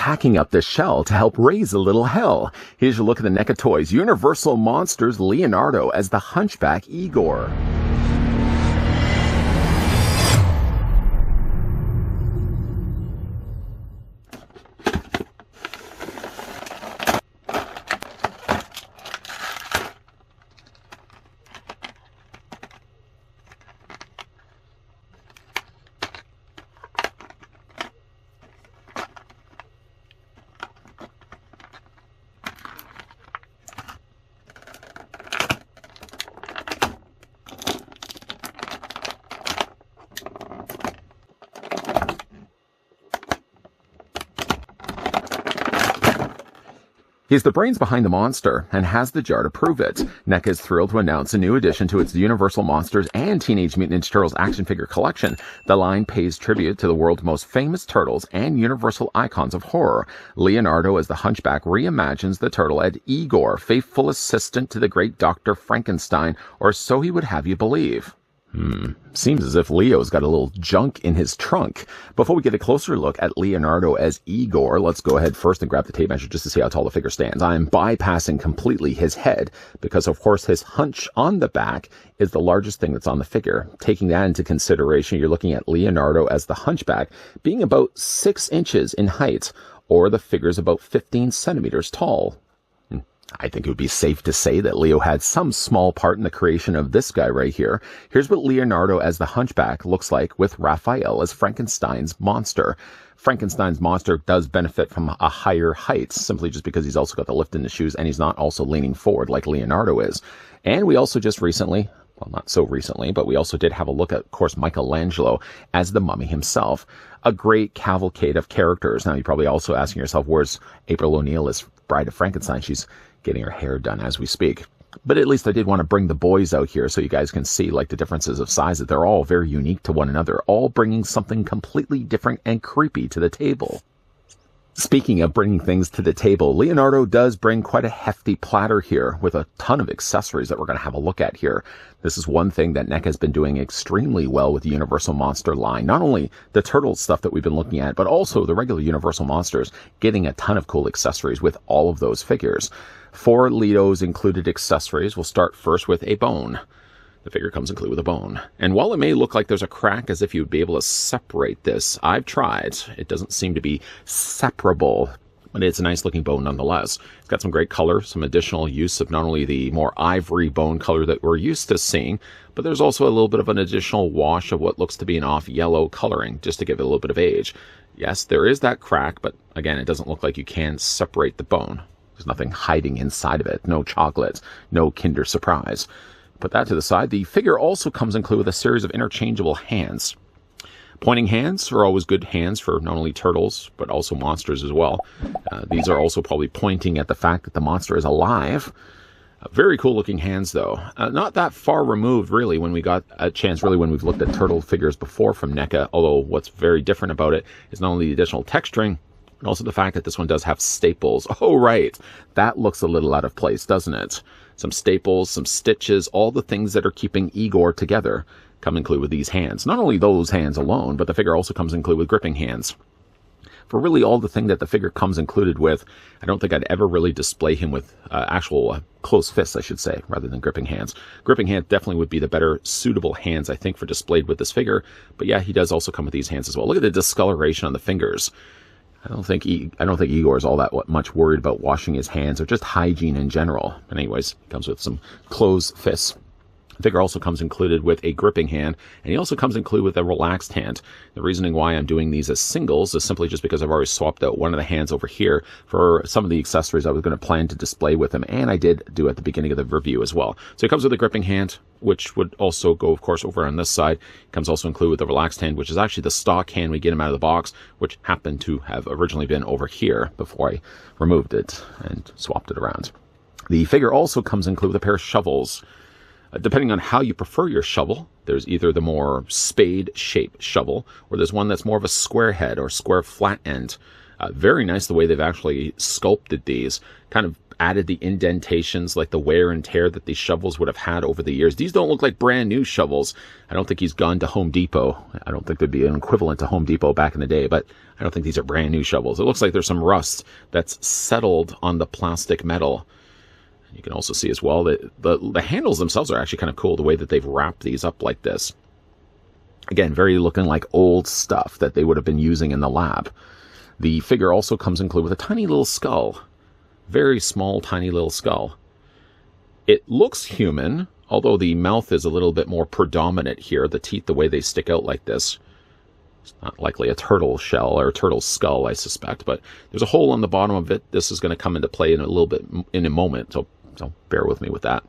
packing up the shell to help raise a little hell. Here's your look at the NECA Toys Universal Monsters Leonardo as the Hunchback Igor. He's the brains behind the monster and has the jar to prove it. NECA is thrilled to announce a new addition to its Universal Monsters and Teenage Mutant Ninja Turtles action figure collection. The line pays tribute to the world's most famous turtles and universal icons of horror. Leonardo as the Hunchback reimagines the turtle as Igor, faithful assistant to the great Dr. Frankenstein, or so he would have you believe. Seems as if Leo's got a little junk in his trunk. Before we get a closer look at Leonardo as Igor, let's go ahead first and grab the tape measure just to see how tall the figure stands. I'm bypassing completely his head because, of course, his hunch on the back is the largest thing that's on the figure. Taking that into consideration, you're looking at Leonardo as the Hunchback being about 6 inches in height, or the figure's about 15 centimeters tall. I think it would be safe to say that Leo had some small part in the creation of this guy right here. Here's what Leonardo as the Hunchback looks like with Raphael as Frankenstein's monster. Frankenstein's monster does benefit from a higher height, simply just because he's also got the lift in the shoes and he's not also leaning forward like Leonardo is. And we also just recently, well, not so recently, but we also did have a look at, of course, Michelangelo as the mummy himself. A great cavalcade of characters. Now, you're probably also asking yourself, where's April O'Neil as Bride of Frankenstein? She's getting her hair done as we speak. But at least I did want to bring the boys out here so you guys can see like the differences of size, that they're all very unique to one another, all bringing something completely different and creepy to the table. Speaking of bringing things to the table, Leonardo does bring quite a hefty platter here with a ton of accessories that we're going to have a look at here. This is one thing that NECA has been doing extremely well with the Universal Monster line. Not only the turtle stuff that we've been looking at, but also the regular Universal Monsters, getting a ton of cool accessories with all of those figures. For Leo's included accessories, we'll start first with a bone. The figure comes included with a bone. And while it may look like there's a crack as if you'd be able to separate this, I've tried. It doesn't seem to be separable, but it's a nice looking bone nonetheless. It's got some great color, some additional use of not only the more ivory bone color that we're used to seeing, but there's also a little bit of an additional wash of what looks to be an off yellow coloring, just to give it a little bit of age. Yes, there is that crack, but again, it doesn't look like you can separate the bone. There's nothing hiding inside of it. No chocolate, no Kinder Surprise. Put that to the side. The figure also comes included with a series of interchangeable hands. Pointing hands are always good hands for not only turtles, but also monsters as well. These are also probably pointing at the fact that the monster is alive. Very cool looking hands though. Not that far removed really when we got a chance, really when we've looked at turtle figures before from NECA, although what's very different about it is not only the additional texturing, but also the fact that this one does have staples. Oh right, that looks a little out of place, doesn't it? Some staples, some stitches, all the things that are keeping Igor together come included with these hands. Not only those hands alone, but the figure also comes included with gripping hands. For really all the thing that the figure comes included with, I don't think I'd ever really display him with actual closed fists, I should say, rather than gripping hands. Gripping hands definitely would be the better suitable hands, I think, for displayed with this figure. But yeah, he does also come with these hands as well. Look at the discoloration on the fingers. I don't think Igor is all that much worried about washing his hands or just hygiene in general. But anyways, he comes with some closed fists. The figure also comes included with a gripping hand, and he also comes included with a relaxed hand. The reasoning why I'm doing these as singles is simply just because I've already swapped out one of the hands over here for some of the accessories I was going to plan to display with him, and I did do at the beginning of the review as well. So he comes with a gripping hand, which would also go, of course, over on this side. It comes also included with the relaxed hand, which is actually the stock hand we get him out of the box, which happened to have originally been over here before I removed it and swapped it around. The figure also comes included with a pair of shovels. Depending on how you prefer your shovel, there's either the more spade-shaped shovel, or there's one that's more of a square head or square flat end. Very nice the way they've actually sculpted these, kind of added the indentations, like the wear and tear that these shovels would have had over the years. These don't look like brand new shovels. I don't think he's gone to Home Depot. I don't think there'd be an equivalent to Home Depot back in the day, but I don't think these are brand new shovels. It looks like there's some rust that's settled on the plastic metal. You can also see as well that the handles themselves are actually kind of cool, the way that they've wrapped these up like this. Again, very looking like old stuff that they would have been using in the lab. The figure also comes included with a tiny little skull. Very small, tiny little skull. It looks human, although the mouth is a little bit more predominant here. The teeth, the way they stick out like this. It's not likely a turtle shell or a turtle skull, I suspect, but there's a hole on the bottom of it. This is going to come into play in a little bit in a moment, so bear with me with that.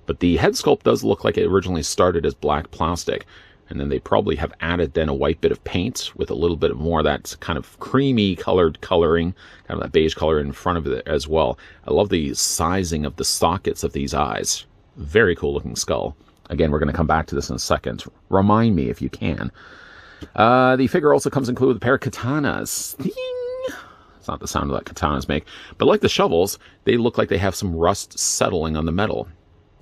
But the head sculpt does look like it originally started as black plastic. And then they probably have added then a white bit of paint with a little bit more of that kind of creamy colored coloring, kind of that beige color in front of it as well. I love the sizing of the sockets of these eyes. Very cool looking skull. Again, we're going to come back to this in a second. Remind me if you can. The figure also comes included with a pair of katanas. Ding! It's not the sound that katanas make. But like the shovels, they look like they have some rust settling on the metal.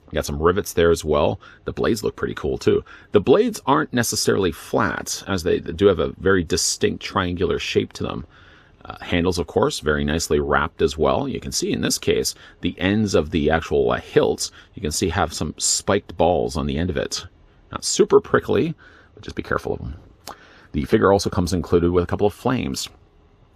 You got some rivets there as well. The blades look pretty cool too. The blades aren't necessarily flat, as they do have a very distinct triangular shape to them. Handles, of course, very nicely wrapped as well. You can see in this case, the ends of the actual hilts, you can see have some spiked balls on the end of it. Not super prickly, but just be careful of them. The figure also comes included with a couple of flames.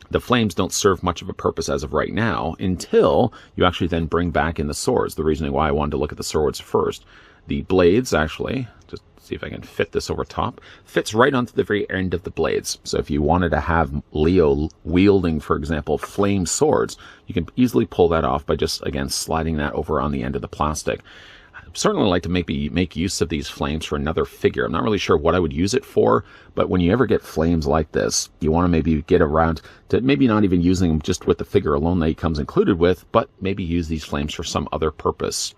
The flames don't serve much of a purpose as of right now until you actually then bring back in the swords. The reasoning why I wanted to look at the swords first. The blades, actually, just see if I can fit this over top, fits right onto the very end of the blades. So if you wanted to have Leo wielding, for example, flame swords, you can easily pull that off by just, again, sliding that over on the end of the plastic. Certainly like to maybe make use of these flames for another figure. I'm not really sure what I would use it for, but when you ever get flames like this, you want to maybe get around to maybe not even using them just with the figure alone that he comes included with, but maybe use these flames for some other purpose.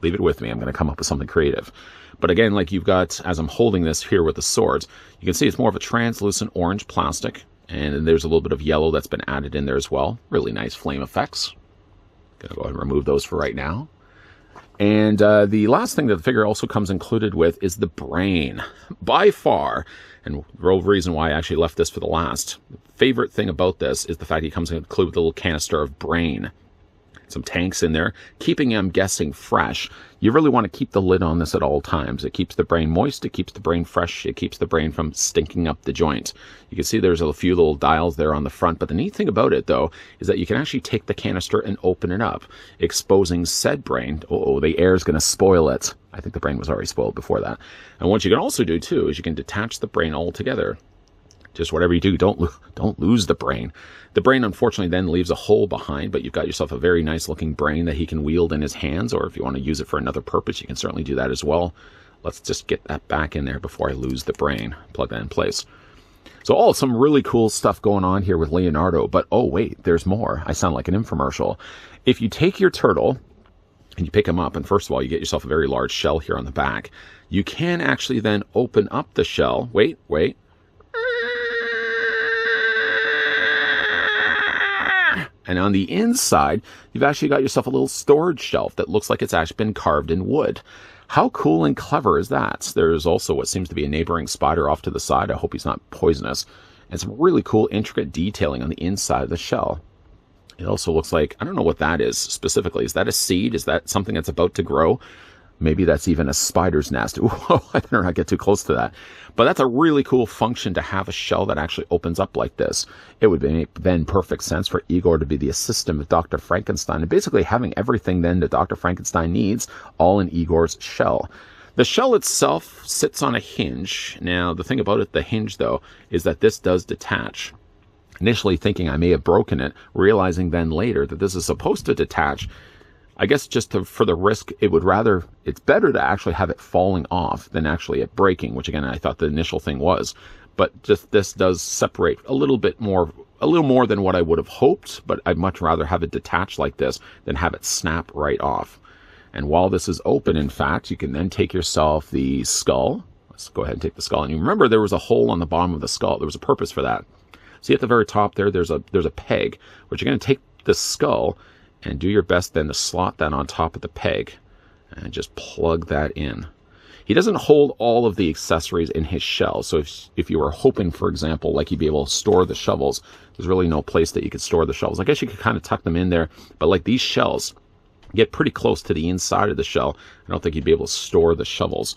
Leave it with me. I'm going to come up with something creative. But again, like you've got, as I'm holding this here with the swords, you can see it's more of a translucent orange plastic, and there's a little bit of yellow that's been added in there as well. Really nice flame effects. Going to go ahead and remove those for right now. And the last thing that the figure also comes included with is the brain. By far, and the real reason why I actually left this for the last, favorite thing about this is the fact he comes included with a little canister of brain. Some tanks in there, keeping, I'm guessing, fresh. You really want to keep the lid on this at all times. It keeps the brain moist, it keeps the brain fresh, it keeps the brain from stinking up the joint. You can see there's a few little dials there on the front, but the neat thing about it, though, is that you can actually take the canister and open it up, exposing said brain. Oh, the air is going to spoil it. I think the brain was already spoiled before that. And what you can also do, too, is you can detach the brain altogether. Just whatever you do, don't lose the brain. The brain, unfortunately, then leaves a hole behind, but you've got yourself a very nice-looking brain that he can wield in his hands, or if you want to use it for another purpose, you can certainly do that as well. Let's just get that back in there before I lose the brain. Plug that in place. So, some really cool stuff going on here with Leonardo, but oh, wait, there's more. I sound like an infomercial. If you take your turtle and you pick him up, and first of all, you get yourself a very large shell here on the back, you can actually then open up the shell. Wait. And on the inside, you've actually got yourself a little storage shelf that looks like it's actually been carved in wood. How cool and clever is that? There's also what seems to be a neighboring spider off to the side. I hope he's not poisonous. And some really cool, intricate detailing on the inside of the shell. It also looks like, I don't know what that is specifically. Is that a seed? Is that something that's about to grow? Maybe that's even a spider's nest. Whoa, I better not get too close to that. But that's a really cool function to have a shell that actually opens up like this. It would make then perfect sense for Igor to be the assistant of Dr. Frankenstein and basically having everything then that Dr. Frankenstein needs all in Igor's shell. The shell itself sits on a hinge. Now, the thing about it, the hinge, though, is that this does detach. Initially thinking I may have broken it, realizing then later that this is supposed to detach. I guess just for the risk, it's better to actually have it falling off than actually it breaking, which again, I thought the initial thing was. But just this does separate a little more than what I would have hoped, but I'd much rather have it detached like this than have it snap right off. And while this is open, in fact, you can then take yourself the skull. Let's go ahead and take the skull. And you remember there was a hole on the bottom of the skull. There was a purpose for that. See at the very top there's a peg, which you're going to take the skull and do your best then to slot that on top of the peg and just plug that in. He doesn't hold all of the accessories in his shell, so if you were hoping, for example, like you'd be able to store the shovels, there's really no place that you could store the shovels. I guess you could kind of tuck them in there, but like these shells get pretty close to the inside of the shell. I don't think you'd be able to store the shovels.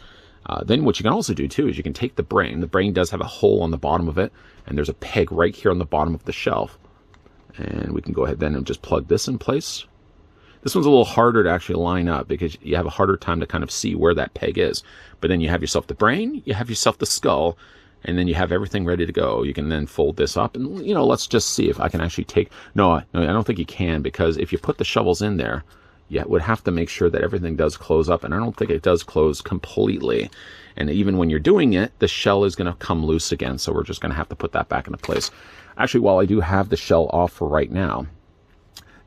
Then what you can also do too is you can take the brain. The brain does have a hole on the bottom of it, and there's a peg right here on the bottom of the shelf. And we can go ahead then and just plug this in place. This one's a little harder to actually line up because you have a harder time to kind of see where that peg is. But then you have yourself the brain, you have yourself the skull, and then you have everything ready to go. You can then fold this up and, you know, let's just see if I can actually take... No, I don't think you can, because if you put the shovels in there, you would have to make sure that everything does close up, and I don't think it does close completely. And even when you're doing it, the shell is going to come loose again, so we're just going to have to put that back into place. Actually, while I do have the shell off for right now,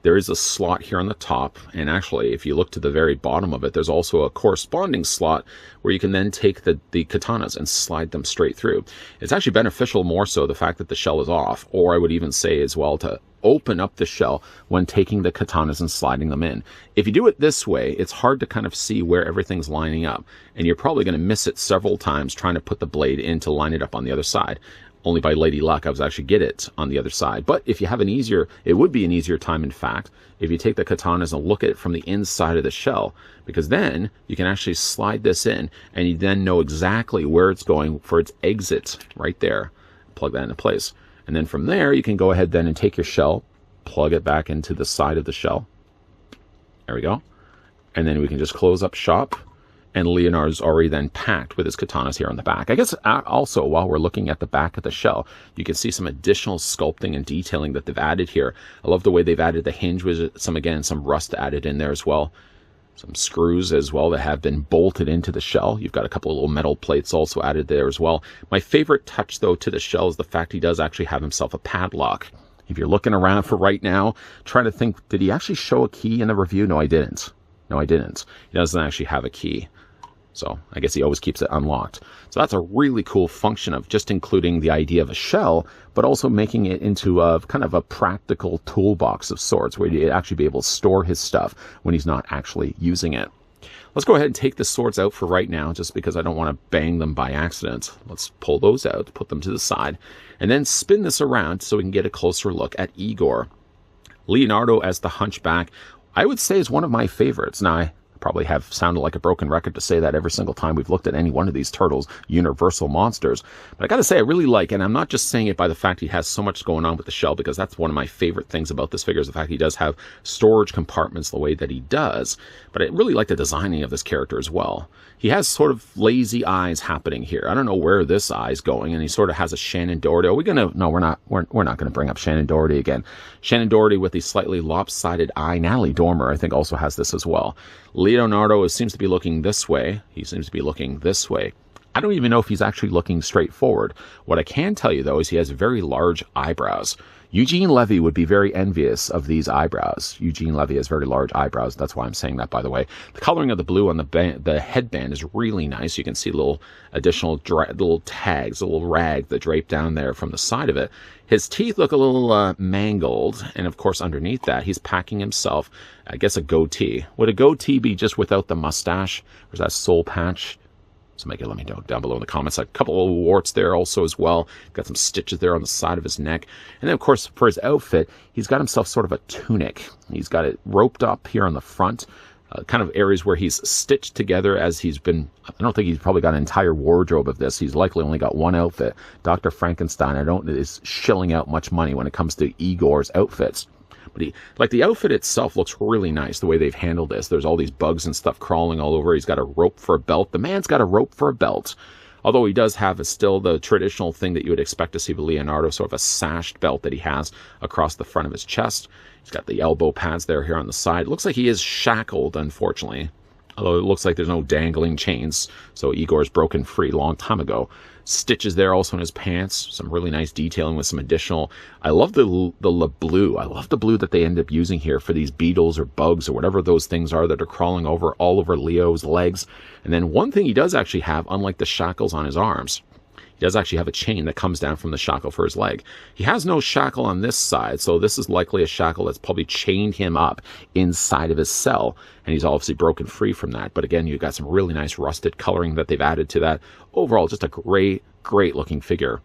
there is a slot here on the top, and actually, if you look to the very bottom of it, there's also a corresponding slot where you can then take the katanas and slide them straight through. It's actually beneficial more so the fact that the shell is off, or I would even say as well to open up the shell when taking the katanas and sliding them in. If you do it this way, it's hard to kind of see where everything's lining up, and you're probably going to miss it several times trying to put the blade in to line it up on the other side. Only by lady luck I was actually get it on the other side. But if you have an easier, it would be an easier time, in fact, if you take the katanas and look at it from the inside of the shell, because then you can actually slide this in and you then know exactly where it's going for its exit right there. Plug that into place. And then from there, you can go ahead then and take your shell, plug it back into the side of the shell. There we go. And then we can just close up shop. And Leonardo's already then packed with his katanas here on the back. I guess also, while we're looking at the back of the shell, you can see some additional sculpting and detailing that they've added here. I love the way they've added the hinge with some rust added in there as well. Some screws as well that have been bolted into the shell. You've got a couple of little metal plates also added there as well. My favorite touch, though, to the shell is the fact he does actually have himself a padlock. If you're looking around for right now, trying to think, did he actually show a key in the review? No, I didn't. No, I didn't. He doesn't actually have a key. So I guess he always keeps it unlocked. So that's a really cool function of just including the idea of a shell, but also making it into a kind of a practical toolbox of sorts where you'd actually be able to store his stuff when he's not actually using it. Let's go ahead and take the swords out for right now, just because I don't want to bang them by accident. Let's pull those out, put them to the side, and then spin this around so we can get a closer look at Igor. Leonardo as the Hunchback, I would say, is one of my favorites. Now, I probably have sounded like a broken record to say that every single time we've looked at any one of these turtles, universal monsters. But I got to say, I really like, and I'm not just saying it by the fact he has so much going on with the shell, because that's one of my favorite things about this figure is the fact he does have storage compartments the way that he does. But I really like the designing of this character as well. He has sort of lazy eyes happening here. I don't know where this eye's going, and he sort of has a Shannon Doherty. Are we gonna? No, we're not. We're not gonna bring up Shannon Doherty again. Shannon Doherty with the slightly lopsided eye. Natalie Dormer, I think, also has this as well. Leonardo seems to be looking this way. He seems to be looking this way. I don't even know if he's actually looking straight forward. What I can tell you, though, is he has very large eyebrows. Eugene Levy would be very envious of these eyebrows. Eugene Levy has very large eyebrows. That's why I'm saying that, by the way. The coloring of the blue on the headband is really nice. You can see little additional little tags, a little rag that drape down there from the side of it. His teeth look a little mangled, and of course underneath that he's packing himself, I guess, a goatee. Would a goatee be just without the mustache, or is that soul patch? So let me know down below in the comments. A couple of warts there also as well. Got some stitches there on the side of his neck. And then, of course, for his outfit, he's got himself sort of a tunic. He's got it roped up here on the front, kind of areas where he's stitched together as he's been... I don't think he's probably got an entire wardrobe of this. He's likely only got one outfit. Dr. Frankenstein, is shilling out much money when it comes to Igor's outfits. But the outfit itself looks really nice, the way they've handled this. There's all these bugs and stuff crawling all over. He's got a rope for a belt. The man's got a rope for a belt. Although he does have still the traditional thing that you would expect to see with Leonardo, sort of a sashed belt that he has across the front of his chest. He's got the elbow pads there here on the side. It looks like he is shackled, unfortunately. Although it looks like there's no dangling chains. So Igor's broken free a long time ago. Stitches there also in his pants. Some really nice detailing with some additional... I love the blue. I love the blue that they end up using here for these beetles or bugs or whatever those things are that are crawling all over Leo's legs. And then one thing he does actually have, unlike the shackles on his arms, He does actually have a chain that comes down from the shackle for his leg. He has no shackle on this side, so this is likely a shackle that's probably chained him up inside of his cell, and he's obviously broken free from that. But again, you've got some really nice rusted coloring that they've added to that. Overall, just a great looking figure.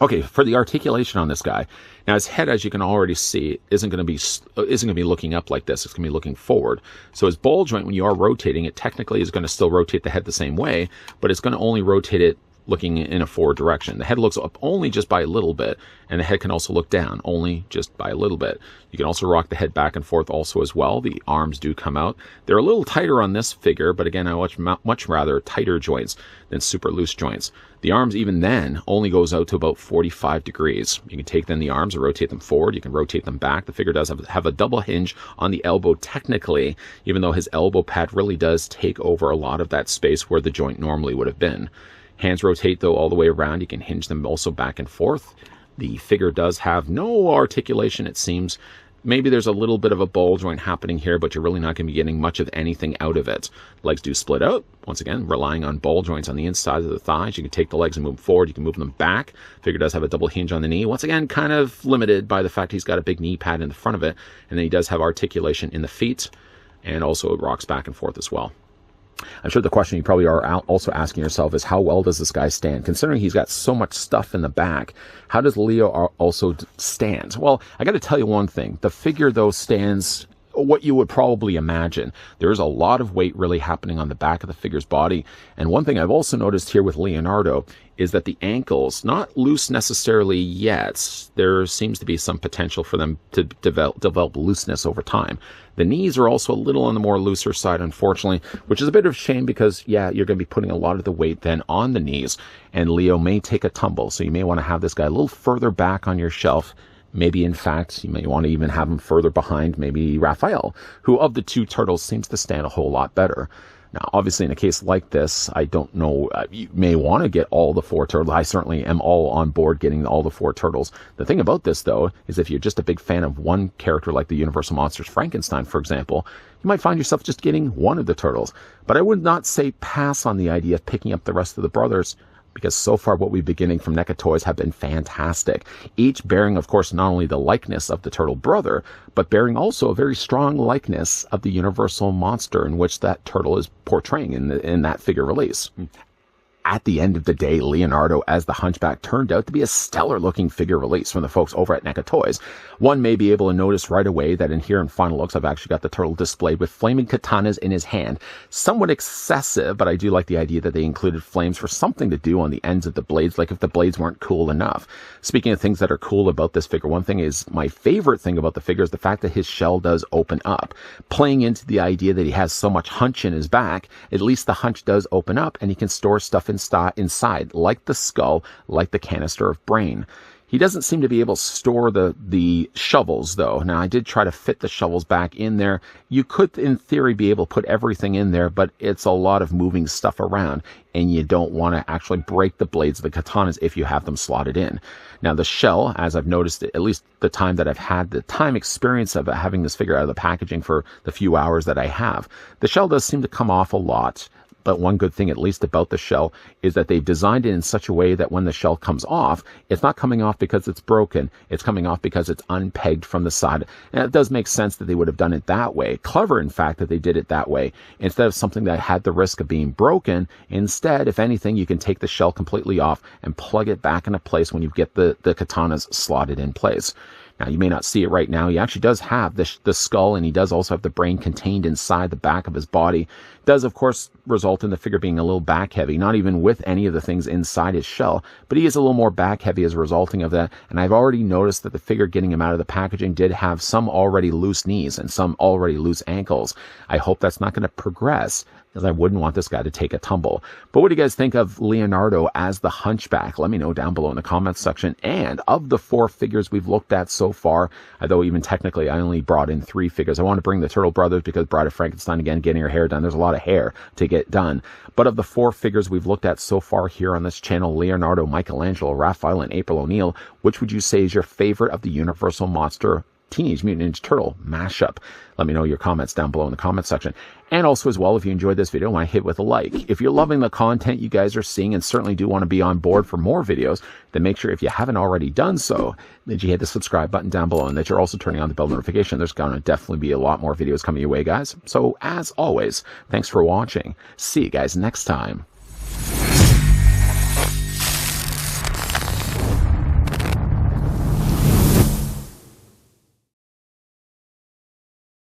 Okay, for the articulation on this guy, now his head, as you can already see, isn't going to be looking up like this. It's going to be looking forward. So his ball joint, when you are rotating it, technically is going to still rotate the head the same way, but it's going to only rotate it looking in a forward direction. The head looks up only just by a little bit, and the head can also look down only just by a little bit. You can also rock the head back and forth also as well. The arms do come out. They're a little tighter on this figure, but again, I much rather tighter joints than super loose joints. The arms, even then, only goes out to about 45 degrees. You can take then the arms and rotate them forward. You can rotate them back. The figure does have a double hinge on the elbow technically, even though his elbow pad really does take over a lot of that space where the joint normally would have been. Hands rotate, though, all the way around. You can hinge them also back and forth. The figure does have no articulation, it seems. Maybe there's a little bit of a ball joint happening here, but you're really not going to be getting much of anything out of it. Legs do split out. Once again, relying on ball joints on the inside of the thighs. You can take the legs and move them forward. You can move them back. Figure does have a double hinge on the knee. Once again, kind of limited by the fact he's got a big knee pad in the front of it. And then he does have articulation in the feet. And also it rocks back and forth as well. I'm sure the question you probably are also asking yourself is, how well does this guy stand? Considering he's got so much stuff in the back, how does Leo also stand? Well, I got to tell you one thing. The figure, though, stands what you would probably imagine. There is a lot of weight really happening on the back of the figure's body. And one thing I've also noticed here with Leonardo is that the ankles, not loose necessarily yet, there seems to be some potential for them to develop looseness over time. The knees are also a little on the more looser side, unfortunately, which is a bit of a shame because, yeah, you're going to be putting a lot of the weight then on the knees, and Leo may take a tumble. So you may want to have this guy a little further back on your shelf. Maybe, in fact, you may want to even have him further behind maybe Raphael, who of the two turtles seems to stand a whole lot better. Now, obviously, in a case like this, I don't know, you may want to get all the four turtles. I certainly am all on board getting all the four turtles. The thing about this, though, is if you're just a big fan of one character like the Universal Monsters Frankenstein, for example, you might find yourself just getting one of the turtles. But I would not say pass on the idea of picking up the rest of the brothers, because so far what we've been getting from NECA toys have been fantastic. Each bearing, of course, not only the likeness of the turtle brother, but bearing also a very strong likeness of the Universal monster in which that turtle is portraying in that figure release. At the end of the day, Leonardo as the Hunchback turned out to be a stellar-looking figure release from the folks over at NECA Toys. One may be able to notice right away that in here in Final Looks, I've actually got the turtle displayed with flaming katanas in his hand. Somewhat excessive, but I do like the idea that they included flames for something to do on the ends of the blades, like if the blades weren't cool enough. Speaking of things that are cool about this figure, one thing is, my favorite thing about the figure is the fact that his shell does open up. Playing into the idea that he has so much hunch in his back, at least the hunch does open up and he can store stuff inside, like the skull, like the canister of brain. He doesn't seem to be able to store the shovels, though. Now, I did try to fit the shovels back in there. You could, in theory, be able to put everything in there, but it's a lot of moving stuff around, and you don't want to actually break the blades of the katanas if you have them slotted in. Now, the shell, as I've noticed, at least the time that I've had the time experience of having this figure out of the packaging for the few hours that I have, the shell does seem to come off a lot. But one good thing, at least about the shell, is that they've designed it in such a way that when the shell comes off, it's not coming off because it's broken. It's coming off because it's unpegged from the side. And it does make sense that they would have done it that way. Clever, in fact, that they did it that way. Instead of something that had the risk of being broken, instead, if anything, you can take the shell completely off and plug it back into place when you get the katanas slotted in place. Now, you may not see it right now. He actually does have the skull, and he does also have the brain contained inside the back of his body. It does, of course, result in the figure being a little back-heavy, not even with any of the things inside his shell, but he is a little more back-heavy as a resulting of that. And I've already noticed that the figure getting him out of the packaging did have some already loose knees and some already loose ankles. I hope that's not going to progress, because I wouldn't want this guy to take a tumble. But what do you guys think of Leonardo as the Hunchback? Let me know down below in the comments section. And of the 4 figures we've looked at so far, although even technically I only brought in 3 figures. I want to bring the Turtle Brothers because Bride of Frankenstein, again, getting her hair done. There's a lot of hair to get done. But of the 4 figures we've looked at so far here on this channel, Leonardo, Michelangelo, Raphael, and April O'Neil, which would you say is your favorite of the Universal Monster Teenage Mutant Ninja Turtle mashup. Let me know your comments down below in the comment section. And also as well, if you enjoyed this video, why hit with a like. If you're loving the content you guys are seeing and certainly do want to be on board for more videos, then make sure if you haven't already done so, that you hit the subscribe button down below and that you're also turning on the bell notification. There's going to definitely be a lot more videos coming your way, guys. So as always, thanks for watching. See you guys next time.